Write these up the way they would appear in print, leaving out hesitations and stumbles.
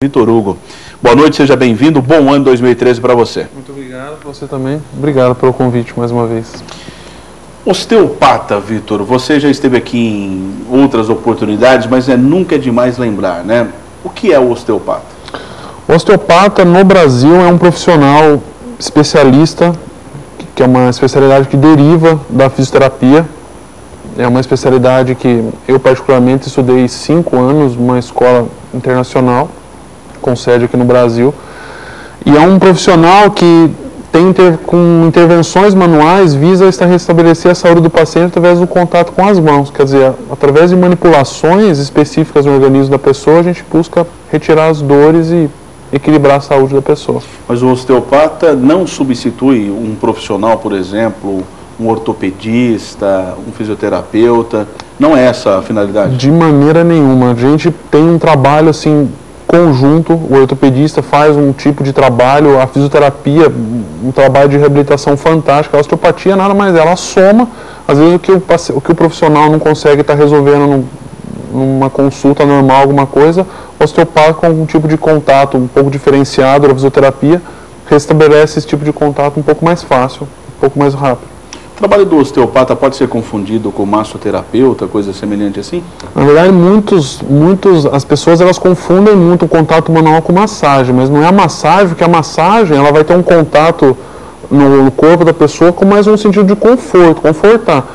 Vitor Hugo. Boa noite, seja bem-vindo. Bom ano 2013 para você. Muito obrigado, você também. Obrigado pelo convite mais uma vez. Osteopata, Vitor, você já esteve aqui em outras oportunidades, mas nunca é demais lembrar, né? O que é o osteopata? O osteopata no Brasil é um profissional especialista, que é uma especialidade que deriva da fisioterapia. É uma especialidade que eu particularmente estudei 5 anos numa escola internacional, com sede aqui no Brasil, e é um profissional que tem com intervenções manuais visa restabelecer a saúde do paciente através do contato com as mãos, quer dizer, através de manipulações específicas no organismo da pessoa, a gente busca retirar as dores e equilibrar a saúde da pessoa. Mas o osteopata não substitui um profissional, por exemplo, um ortopedista, um fisioterapeuta, não é essa a finalidade? De maneira nenhuma, a gente tem um trabalho assim conjunto, o ortopedista faz um tipo de trabalho, a fisioterapia, um trabalho de reabilitação fantástico, a osteopatia nada mais é, ela soma, às vezes o que o profissional não consegue estar resolvendo numa consulta normal, alguma coisa, o osteopata com algum tipo de contato um pouco diferenciado da fisioterapia, restabelece esse tipo de contato um pouco mais fácil, um pouco mais rápido. O trabalho do osteopata pode ser confundido com massoterapeuta, coisa semelhante assim? Na verdade, as pessoas elas confundem muito o contato manual com massagem, mas não é a massagem, porque a massagem ela vai ter um contato no corpo da pessoa com mais um sentido de conforto, confortar.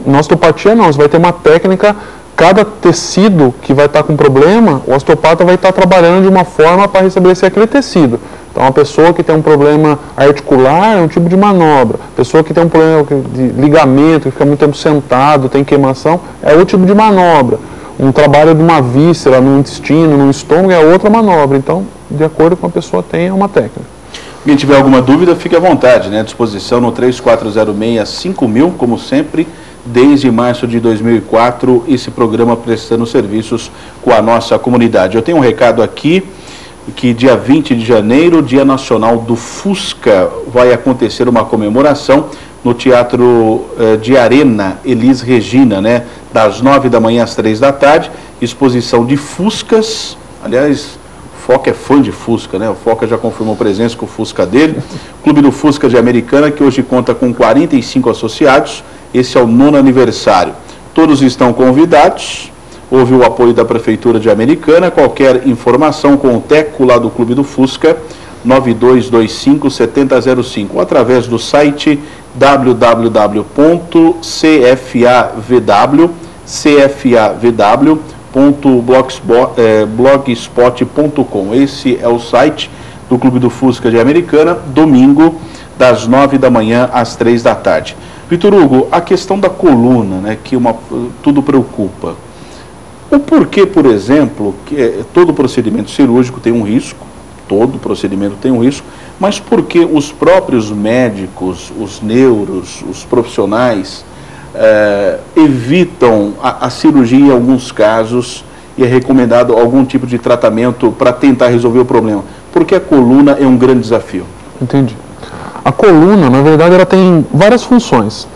Na osteopatia não, você vai ter uma técnica, cada tecido que vai estar com problema, o osteopata vai estar trabalhando de uma forma para restabelecer aquele tecido. Então, uma pessoa que tem um problema articular é um tipo de manobra. Pessoa que tem um problema de ligamento, que fica muito tempo sentado, tem queimação, é outro tipo de manobra. Um trabalho de uma víscera, no intestino, no estômago, é outra manobra. Então, de acordo com a pessoa tem, é uma técnica. Quem tiver alguma dúvida, fique à vontade, né? À disposição no 3406-5000, como sempre, desde março de 2004, esse programa prestando serviços com a nossa comunidade. Eu tenho um recado aqui, que dia 20 de janeiro, Dia Nacional do Fusca, vai acontecer uma comemoração no Teatro de Arena, Elis Regina, né? Das 9 da manhã às 3 da tarde, exposição de Fuscas. Aliás, o Foca é fã de Fusca, né? O Foca já confirmou presença com o Fusca dele. Clube do Fusca de Americana, que hoje conta com 45 associados. Esse é o 9º aniversário. Todos estão convidados. Houve o apoio da Prefeitura de Americana. Qualquer informação com o Teco lá do Clube do Fusca, 9225-7005, ou através do site www.cfavw.blogspot.com. Esse é o site do Clube do Fusca de Americana, domingo, das 9 da manhã às 3 da tarde. Vitor Hugo, a questão da coluna, né, que tudo preocupa. O porquê, por exemplo, que todo procedimento cirúrgico tem um risco, todo procedimento tem um risco, mas por que os próprios médicos, os neuros, os profissionais evitam a cirurgia em alguns casos e é recomendado algum tipo de tratamento para tentar resolver o problema? Porque a coluna é um grande desafio. Entendi. A coluna, na verdade, ela tem várias funções.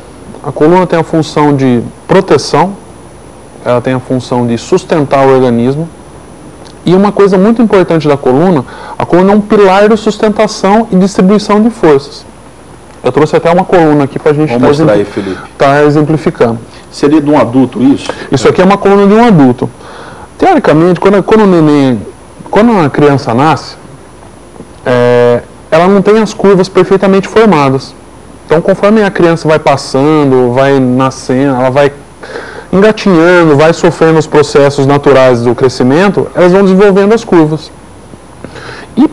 A coluna tem a função de proteção, ela tem a função de sustentar o organismo. E uma coisa muito importante da coluna, a coluna é um pilar de sustentação e distribuição de forças. Eu trouxe até uma coluna aqui para a gente estar exemplificando. Seria de um adulto isso? Isso aqui é uma coluna de um adulto. Teoricamente, quando a criança nasce, ela não tem as curvas perfeitamente formadas. Então, conforme a criança vai passando, vai nascendo, ela vai engatinhando, vai sofrendo os processos naturais do crescimento, elas vão desenvolvendo as curvas. E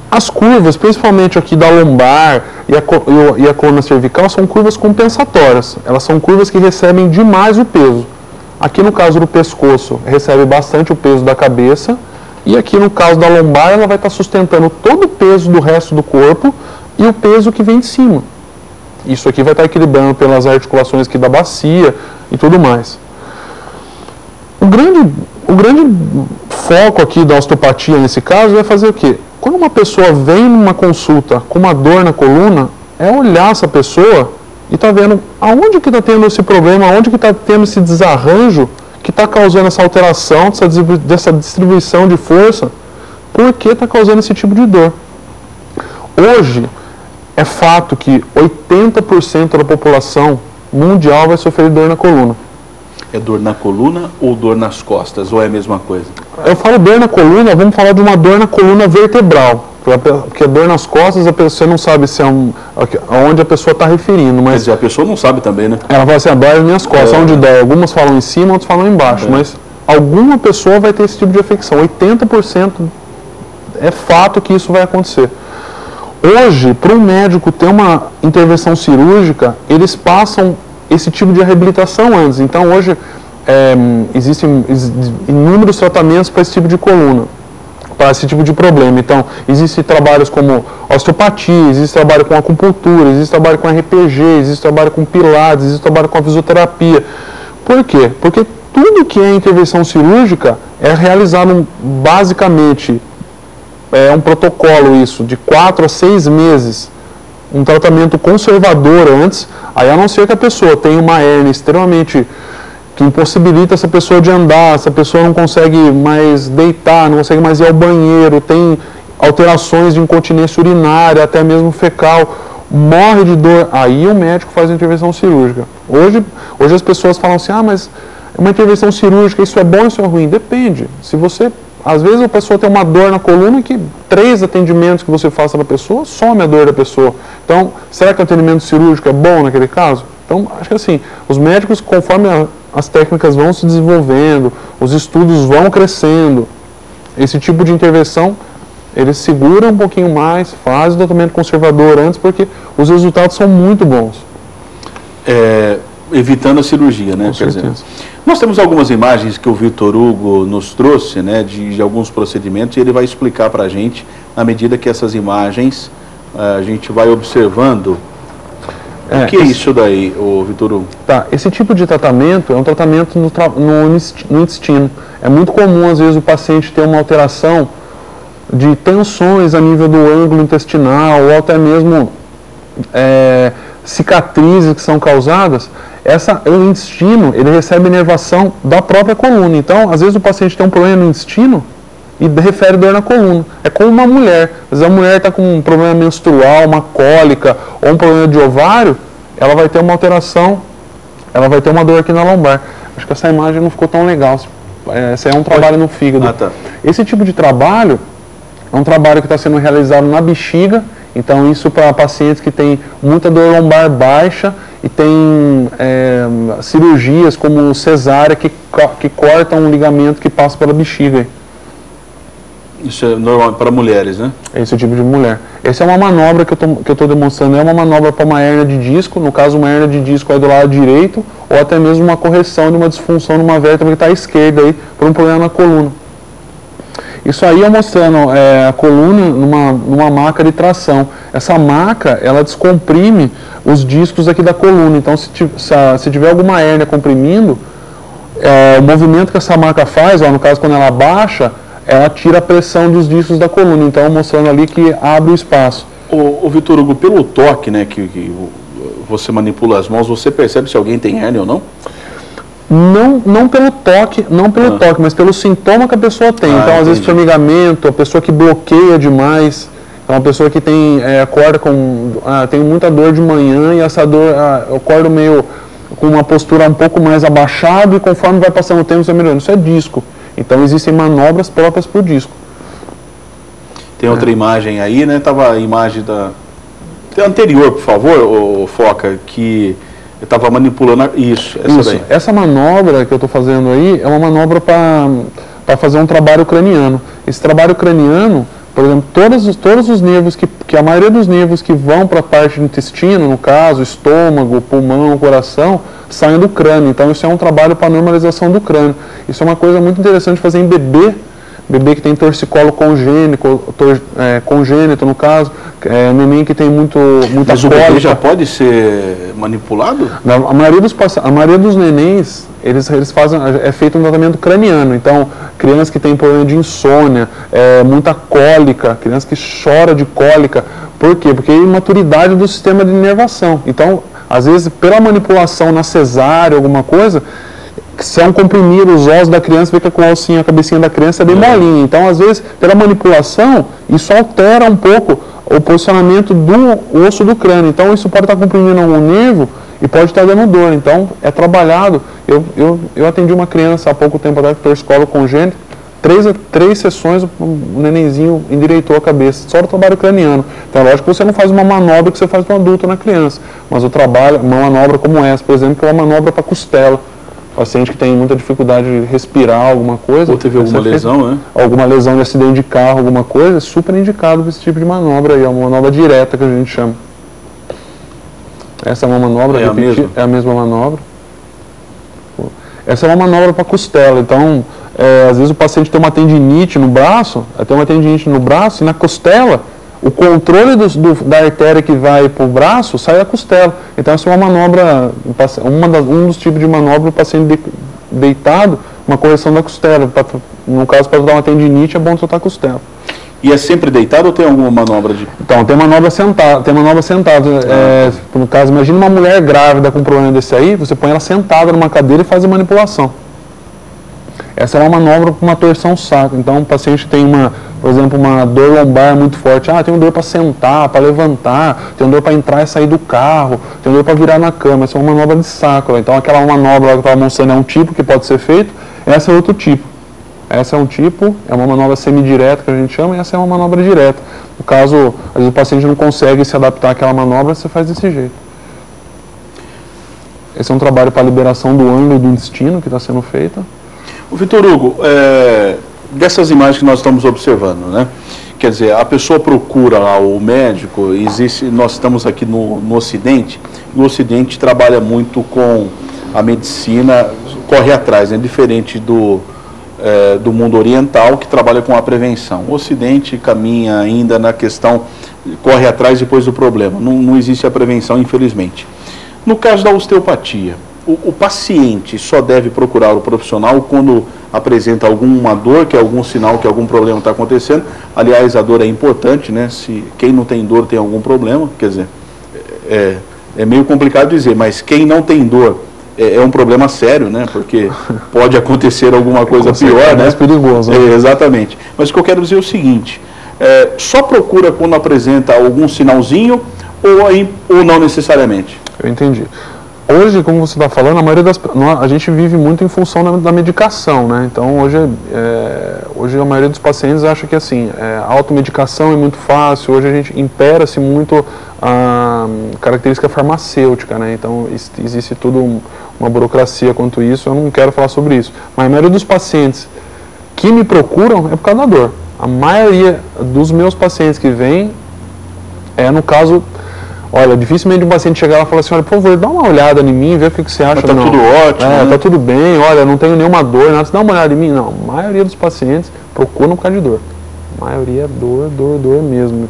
as curvas, principalmente aqui da lombar e a coluna cervical, são curvas compensatórias. Elas são curvas que recebem demais o peso. Aqui no caso do pescoço, recebe bastante o peso da cabeça, e aqui no caso da lombar, ela vai estar sustentando todo o peso do resto do corpo e o peso que vem de cima. Isso aqui vai estar equilibrando pelas articulações aqui da bacia e tudo mais. O grande foco aqui da osteopatia nesse caso é fazer o quê? Quando uma pessoa vem numa consulta com uma dor na coluna, é olhar essa pessoa e tá vendo aonde que está tendo esse problema, aonde que está tendo esse desarranjo que está causando essa alteração, dessa distribuição de força por que está causando esse tipo de dor. Hoje, é fato que 80% da população mundial vai sofrer dor na coluna. É dor na coluna ou dor nas costas, ou é a mesma coisa? Eu falo dor na coluna, vamos falar de uma dor na coluna vertebral, porque a dor nas costas, você não sabe se é aonde a pessoa está referindo, mas... Quer dizer, a pessoa não sabe também, né? Ela fala assim, dói as minhas costas, onde dói? Algumas falam em cima, outras falam embaixo, mas alguma pessoa vai ter esse tipo de afecção, 80% é fato que isso vai acontecer. Hoje, para um médico ter uma intervenção cirúrgica, eles passam esse tipo de reabilitação antes. Então, hoje, existem inúmeros tratamentos para esse tipo de coluna, para esse tipo de problema. Então, existem trabalhos como osteopatia, existe trabalho com acupuntura, existe trabalho com RPG, existe trabalho com pilates, existe trabalho com a fisioterapia. Por quê? Porque tudo que é intervenção cirúrgica é realizado basicamente, é um protocolo isso, de 4 a 6 meses, um tratamento conservador antes, aí a não ser que a pessoa tenha uma hérnia extremamente que impossibilita essa pessoa de andar, essa pessoa não consegue mais deitar, não consegue mais ir ao banheiro, tem alterações de incontinência urinária, até mesmo fecal, morre de dor, aí o médico faz a intervenção cirúrgica. Hoje as pessoas falam assim, mas uma intervenção cirúrgica, isso é bom ou isso é ruim? Depende. Se você... Às vezes a pessoa tem uma dor na coluna que 3 atendimentos que você faça na pessoa, some a dor da pessoa. Então, será que o atendimento cirúrgico é bom naquele caso? Então, acho que assim, os médicos, conforme as técnicas vão se desenvolvendo, os estudos vão crescendo, esse tipo de intervenção, eles seguram um pouquinho mais, fazem o tratamento conservador antes, porque os resultados são muito bons. Evitando a cirurgia, né? Com certeza. Nós temos algumas imagens que o Vitor Hugo nos trouxe, né, de alguns procedimentos, e ele vai explicar para a gente, na medida que essas imagens a gente vai observando. O que é isso daí, Vitor Hugo? Tá, esse tipo de tratamento é um tratamento no intestino. É muito comum, às vezes, o paciente ter uma alteração de tensões a nível do ângulo intestinal, ou até mesmo cicatrizes que são causadas. O intestino, ele recebe inervação da própria coluna. Então, às vezes o paciente tem um problema no intestino e refere dor na coluna. É como uma mulher. Às vezes a mulher está com um problema menstrual, uma cólica ou um problema de ovário, ela vai ter uma alteração, ela vai ter uma dor aqui na lombar. Acho que essa imagem não ficou tão legal. Esse é um trabalho no fígado. Tá. Esse tipo de trabalho é um trabalho que está sendo realizado na bexiga. Então, isso para pacientes que têm muita dor lombar baixa e tem cirurgias como cesárea que cortam um ligamento que passa pela bexiga. Isso é normal para mulheres, né? Esse é o tipo de mulher. Essa é uma manobra que eu estou demonstrando, é uma manobra para uma hérnia de disco, no caso uma hérnia de disco é do lado direito, ou até mesmo uma correção de uma disfunção numa vértebra que está à esquerda aí, por um problema na coluna. Isso aí é mostrando a coluna numa maca de tração. Essa maca, ela descomprime os discos aqui da coluna. Então, se tiver alguma hérnia comprimindo, o movimento que essa maca faz, no caso quando ela baixa, ela tira a pressão dos discos da coluna. Então, mostrando ali que abre o espaço. O Vitor Hugo, pelo toque, né, que você manipula as mãos, você percebe se alguém tem hérnia ou não? Não pelo toque, mas pelo sintoma que a pessoa tem. Então, às vezes, formigamento, a pessoa que bloqueia demais, é uma pessoa que acorda tem muita dor de manhã e essa dor, acorda meio com uma postura um pouco mais abaixada e conforme vai passando o tempo, você vai melhorando. Isso é disco. Então, existem manobras próprias para o disco. Tem outra imagem aí, né? Tava a imagem Tem a anterior, por favor, Foca, que... Eu estava manipulando isso. Daí. Essa manobra que eu estou fazendo aí é uma manobra para fazer um trabalho craniano. Esse trabalho craniano, por exemplo, todos os nervos, que a maioria dos nervos que vão para a parte do intestino, no caso, estômago, pulmão, coração, saem do crânio. Então isso é um trabalho para normalização do crânio. Isso é uma coisa muito interessante de fazer em bebê que tem torcicolo congênito no caso, neném que tem muita Mas cólica. O bebê já pode ser manipulado? A maioria dos nenéns, eles fazem, é feito um tratamento craniano. Então, crianças que têm problema de insônia, muita cólica, criança que chora de cólica. Por quê? Porque é imaturidade do sistema de inervação. Então, às vezes, pela manipulação na cesárea, alguma coisa, são comprimidos os ossos da criança, vê que com a ossinha, a cabecinha da criança é bem molinha. Então, às vezes, pela manipulação, isso altera um pouco o posicionamento do osso do crânio. Então, isso pode estar comprimindo algum nervo e pode estar dando dor. Então, é trabalhado. Eu atendi uma criança há pouco tempo atrás, torcicolo congênito, 3 sessões, o nenenzinho endireitou a cabeça, só do trabalho craniano. Então, é lógico que você não faz uma manobra que você faz no adulto ou na criança, mas o trabalho, uma manobra como essa, por exemplo, que é uma manobra para costela. Paciente que tem muita dificuldade de respirar alguma coisa. Ou teve alguma lesão, né? Alguma lesão de acidente de carro, alguma coisa, é super indicado esse tipo de manobra aí, é uma manobra direta que a gente chama. Essa é uma manobra, é a mesma manobra. Essa é uma manobra para costela, então, às vezes o paciente tem uma tendinite no braço, e na costela, o controle da artéria que vai para o braço sai da costela. Então, essa é uma manobra, um dos tipos de manobra, o paciente deitado, uma correção da costela. No caso, para dar uma tendinite, é bom tratar a costela. E é sempre deitado ou tem alguma manobra de... Então, tem manobra sentada. No caso, imagina uma mulher grávida com um problema desse aí, você põe ela sentada numa cadeira e faz a manipulação. Essa é uma manobra para uma torção sacra. Então, o paciente tem por exemplo, uma dor lombar muito forte. Tem dor para sentar, para levantar, tem dor para entrar e sair do carro, tem dor para virar na cama. Essa é uma manobra de sacro. Então, aquela manobra que eu estava mostrando é um tipo que pode ser feito, essa é outro tipo. Essa é um tipo, é uma manobra semidireta que a gente chama, e essa é uma manobra direta. No caso, às vezes o paciente não consegue se adaptar àquela manobra, você faz desse jeito. Esse é um trabalho para a liberação do ângulo do intestino que está sendo feito. O Vitor Hugo, dessas imagens que nós estamos observando, né? Quer dizer, a pessoa procura lá o médico, nós estamos aqui no Ocidente, e o Ocidente trabalha muito com a medicina, corre atrás, né? Diferente do mundo oriental, que trabalha com a prevenção. O Ocidente caminha ainda na questão, corre atrás depois do problema, não existe a prevenção, infelizmente. No caso da osteopatia, o paciente só deve procurar o profissional quando apresenta alguma dor, que é algum sinal que algum problema está acontecendo. Aliás, a dor é importante, né? Se quem não tem dor tem algum problema, quer dizer, é meio complicado dizer, mas quem não tem dor é um problema sério, né? Porque pode acontecer alguma coisa pior, né? É mais perigoso, né? Exatamente. Mas o que eu quero dizer é o seguinte, só procura quando apresenta algum sinalzinho ou não necessariamente? Eu entendi. Hoje, como você está falando, a gente vive muito em função da medicação, né? Então, hoje a maioria dos pacientes acha que assim, a automedicação é muito fácil, hoje a gente impera-se muito a característica farmacêutica, né? Então, existe tudo uma burocracia quanto isso, eu não quero falar sobre isso. Mas a maioria dos pacientes que me procuram é por causa da dor. A maioria dos meus pacientes que vêm no caso... Olha, dificilmente um paciente chegar lá e falar assim, olha, por favor, dá uma olhada em mim, vê o que você acha. Mas tá tudo ótimo, né? Tá tudo bem, olha, não tenho nenhuma dor, nada, dá uma olhada em mim. Não, a maioria dos pacientes procuram por causa de dor. A maioria é dor mesmo.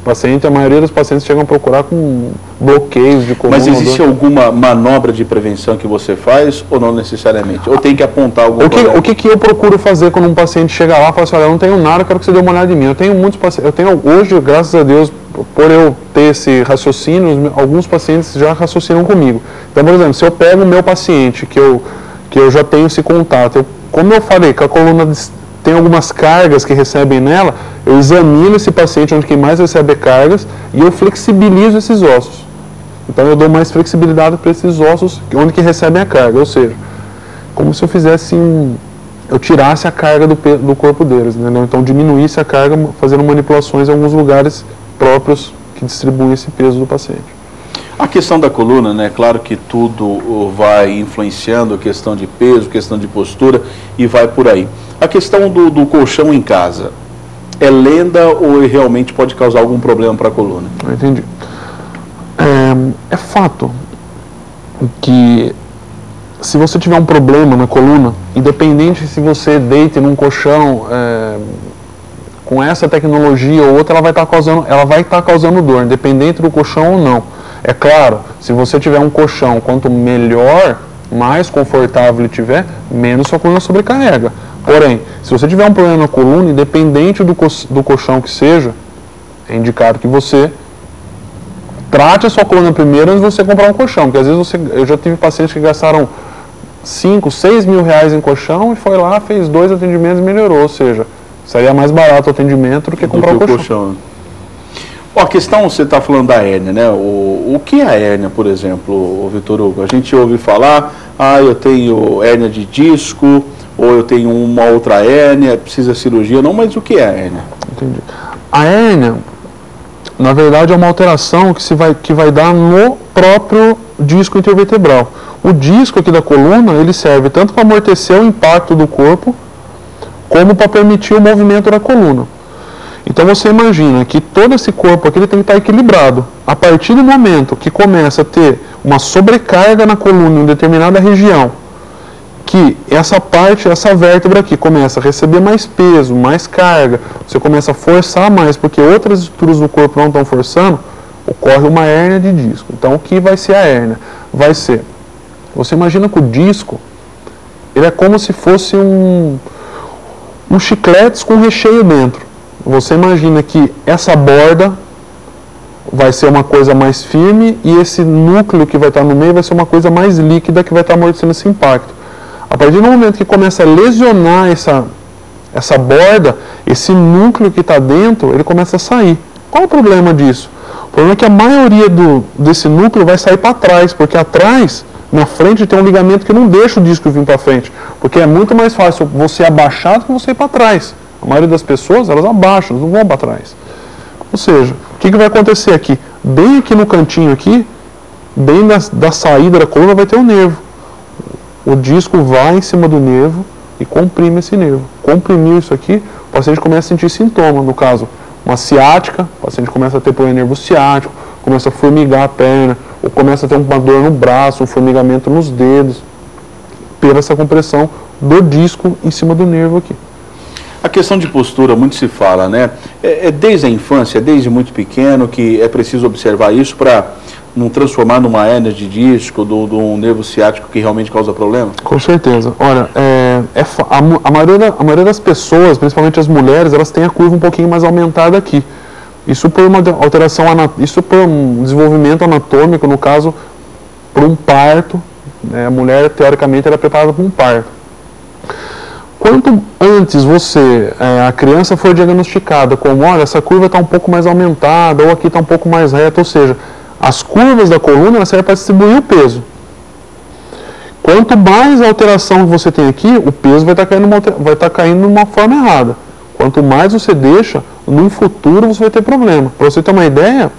A maioria dos pacientes chegam a procurar com bloqueios de coluna. Mas existe alguma manobra de prevenção que você faz ou não necessariamente? Ou tem que apontar algum problema? O que eu procuro fazer quando um paciente chega lá e fala assim, olha, eu não tenho nada, eu quero que você dê uma olhada em mim. Eu tenho muitos pacientes, hoje, graças a Deus, por eu ter esse raciocínio, alguns pacientes já raciocinam comigo. Então, por exemplo, se eu pego o meu paciente, que eu já tenho esse contato, como eu falei, que a coluna tem algumas cargas que recebem nela, eu examino esse paciente onde que mais recebe cargas e eu flexibilizo esses ossos. Então eu dou mais flexibilidade para esses ossos onde que recebem a carga, ou seja, como se eu fizesse eu tirasse a carga do corpo deles, entendeu? Então diminuísse a carga fazendo manipulações em alguns lugares próprios que distribuem esse peso do paciente. A questão da coluna, né? Claro que tudo vai influenciando, a questão de peso, questão de postura e vai por aí. A questão do colchão em casa, é lenda ou realmente pode causar algum problema para a coluna? Eu entendi. É fato que se você tiver um problema na coluna, independente se você deite num colchão com essa tecnologia ou outra, ela vai estar causando dor, independente do colchão ou não. É claro, se você tiver um colchão, quanto melhor, mais confortável ele tiver, menos sua coluna sobrecarrega. Porém, se você tiver um problema na coluna, independente do colchão que seja, é indicado que você trate a sua coluna primeiro antes de você comprar um colchão. Porque às vezes eu já tive pacientes que gastaram 5, 6 mil reais em colchão e foi lá, fez 2 atendimentos e melhorou. Ou seja, seria mais barato o atendimento do que comprar o colchão. Ó, a questão, você está falando da hérnia, né? O que é a hérnia, por exemplo, Vitor Hugo? A gente ouve falar, eu tenho hérnia de disco, ou eu tenho uma outra hérnia, precisa cirurgia, não, mas o que é a hérnia? Entendi. A hérnia, na verdade, é uma alteração que vai dar no próprio disco intervertebral. O disco aqui da coluna, ele serve tanto para amortecer o impacto do corpo, como para permitir o movimento da coluna. Então você imagina que todo esse corpo aqui ele tem que estar equilibrado. A partir do momento que começa a ter uma sobrecarga na coluna em determinada região, que essa parte, essa vértebra aqui começa a receber mais peso, mais carga, você começa a forçar mais, porque outras estruturas do corpo não estão forçando, ocorre uma hérnia de disco. Então o que vai ser a hérnia? Vai ser, você imagina que o disco, ele é como se fosse um chicletes com recheio dentro. Você imagina que essa borda vai ser uma coisa mais firme e esse núcleo que vai estar no meio vai ser uma coisa mais líquida que vai estar amortecendo esse impacto. A partir do momento que começa a lesionar essa borda, esse núcleo que está dentro, ele começa a sair. Qual é o problema disso? O problema é que a maioria desse núcleo vai sair para trás, porque atrás, na frente, tem um ligamento que não deixa o disco vir para frente, porque é muito mais fácil você abaixar do que você ir para trás. A maioria das pessoas, elas abaixam, não vão para trás. Ou seja, o que vai acontecer aqui? Bem aqui no cantinho aqui, bem da saída da coluna, vai ter um nervo. O disco vai em cima do nervo e comprime esse nervo. Comprimiu isso aqui, o paciente começa a sentir sintomas. No caso, uma ciática, o paciente começa a ter problema nervo ciático, começa a formigar a perna, ou começa a ter uma dor no braço, um formigamento nos dedos, pela essa compressão do disco em cima do nervo aqui. A questão de postura, muito se fala, né? É desde a infância, desde muito pequeno, que é preciso observar isso para não transformar numa hérnia de disco, do nervo ciático que realmente causa problema? Com certeza. Olha, a maioria das pessoas, principalmente as mulheres, elas têm a curva um pouquinho mais aumentada aqui. Isso por uma alteração, isso por um desenvolvimento anatômico, no caso, por um parto. Né? A mulher, teoricamente, era preparada para um parto. Quanto antes a criança for diagnosticada como, olha, essa curva está um pouco mais aumentada, ou aqui está um pouco mais reta, ou seja, as curvas da coluna servem para distribuir o peso. Quanto mais alteração que você tem aqui, o peso vai estar caindo de uma forma errada. Quanto mais você deixa, no futuro você vai ter problema. Para você ter uma ideia,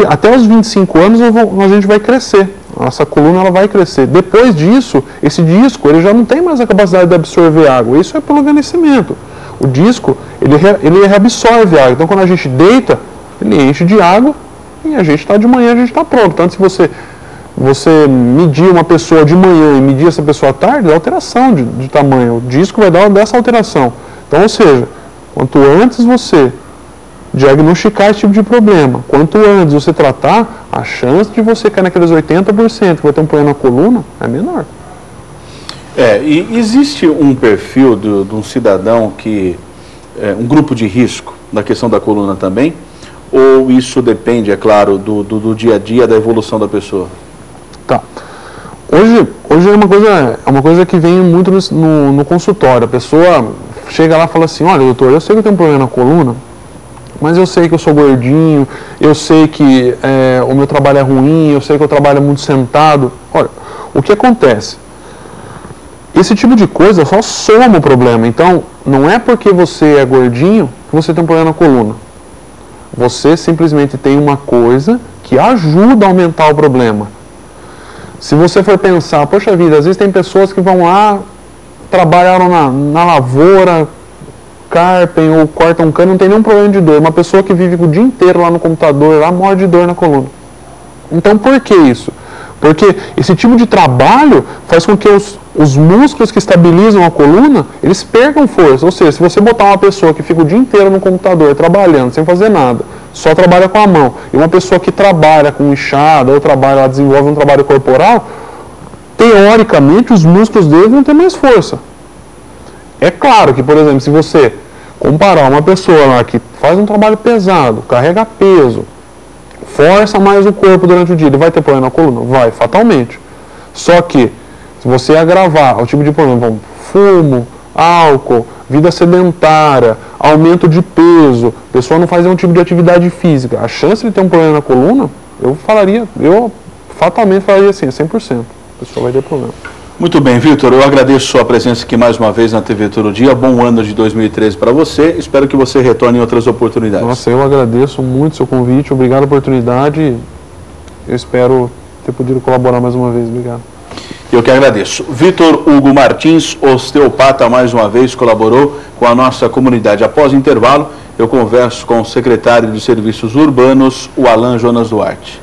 até os 25 anos a gente vai crescer. Essa coluna ela vai crescer. Depois disso, esse disco ele já não tem mais a capacidade de absorver água. Isso é pelo envelhecimento. O disco ele reabsorve água. Então quando a gente deita, ele enche de água e a gente está de manhã, a gente está pronto. Tanto se você medir uma pessoa de manhã e medir essa pessoa à tarde, dá alteração de tamanho. O disco vai dar dessa alteração. Então, ou seja, quanto antes você diagnosticar esse tipo de problema, quanto antes você tratar, a chance de você cair naqueles 80% que vai ter um problema na coluna é menor. E existe um perfil de um cidadão que um grupo de risco na questão da coluna também? Ou isso depende, é claro, do dia a dia, da evolução da pessoa? Tá. Hoje é uma coisa que vem muito no consultório. A pessoa chega lá e fala assim, olha, doutor, eu sei que eu tenho um problema na coluna, mas eu sei que eu sou gordinho, eu sei que o meu trabalho é ruim, eu sei que eu trabalho muito sentado. Olha, o que acontece? Esse tipo de coisa só soma o problema. Então, não é porque você é gordinho que você tem um problema na coluna. Você simplesmente tem uma coisa que ajuda a aumentar o problema. Se você for pensar, poxa vida, às vezes tem pessoas que vão lá, trabalharam na lavoura, carpem ou cortam cano, não tem nenhum problema de dor. Uma pessoa que vive o dia inteiro lá no computador, lá morre de dor na coluna. Então por que isso? Porque esse tipo de trabalho faz com que os músculos que estabilizam a coluna, eles percam força. Ou seja, se você botar uma pessoa que fica o dia inteiro no computador, trabalhando, sem fazer nada, só trabalha com a mão, e uma pessoa que trabalha com inchada, ou ela desenvolve um trabalho corporal, teoricamente os músculos dele vão ter mais força. É claro que, por exemplo, se você comparar uma pessoa lá que faz um trabalho pesado, carrega peso, força mais o corpo durante o dia, ele vai ter problema na coluna? Vai, fatalmente. Só que, Se você agravar o tipo de problema, como fumo, álcool, vida sedentária, aumento de peso, a pessoa não faz nenhum tipo de atividade física, a chance de ter um problema na coluna, eu fatalmente falaria assim, 100%. A pessoa vai ter problema. Muito bem, Vitor, eu agradeço sua presença aqui mais uma vez na TV Todo Dia. Bom ano de 2013 para você. Espero que você retorne em outras oportunidades. Nossa, eu agradeço muito o seu convite. Obrigado pela oportunidade. Eu espero ter podido colaborar mais uma vez. Obrigado. Eu que agradeço. Vitor Hugo Martins, osteopata, mais uma vez colaborou com a nossa comunidade. Após o intervalo, eu converso com o secretário de Serviços Urbanos, o Alan Jonas Duarte.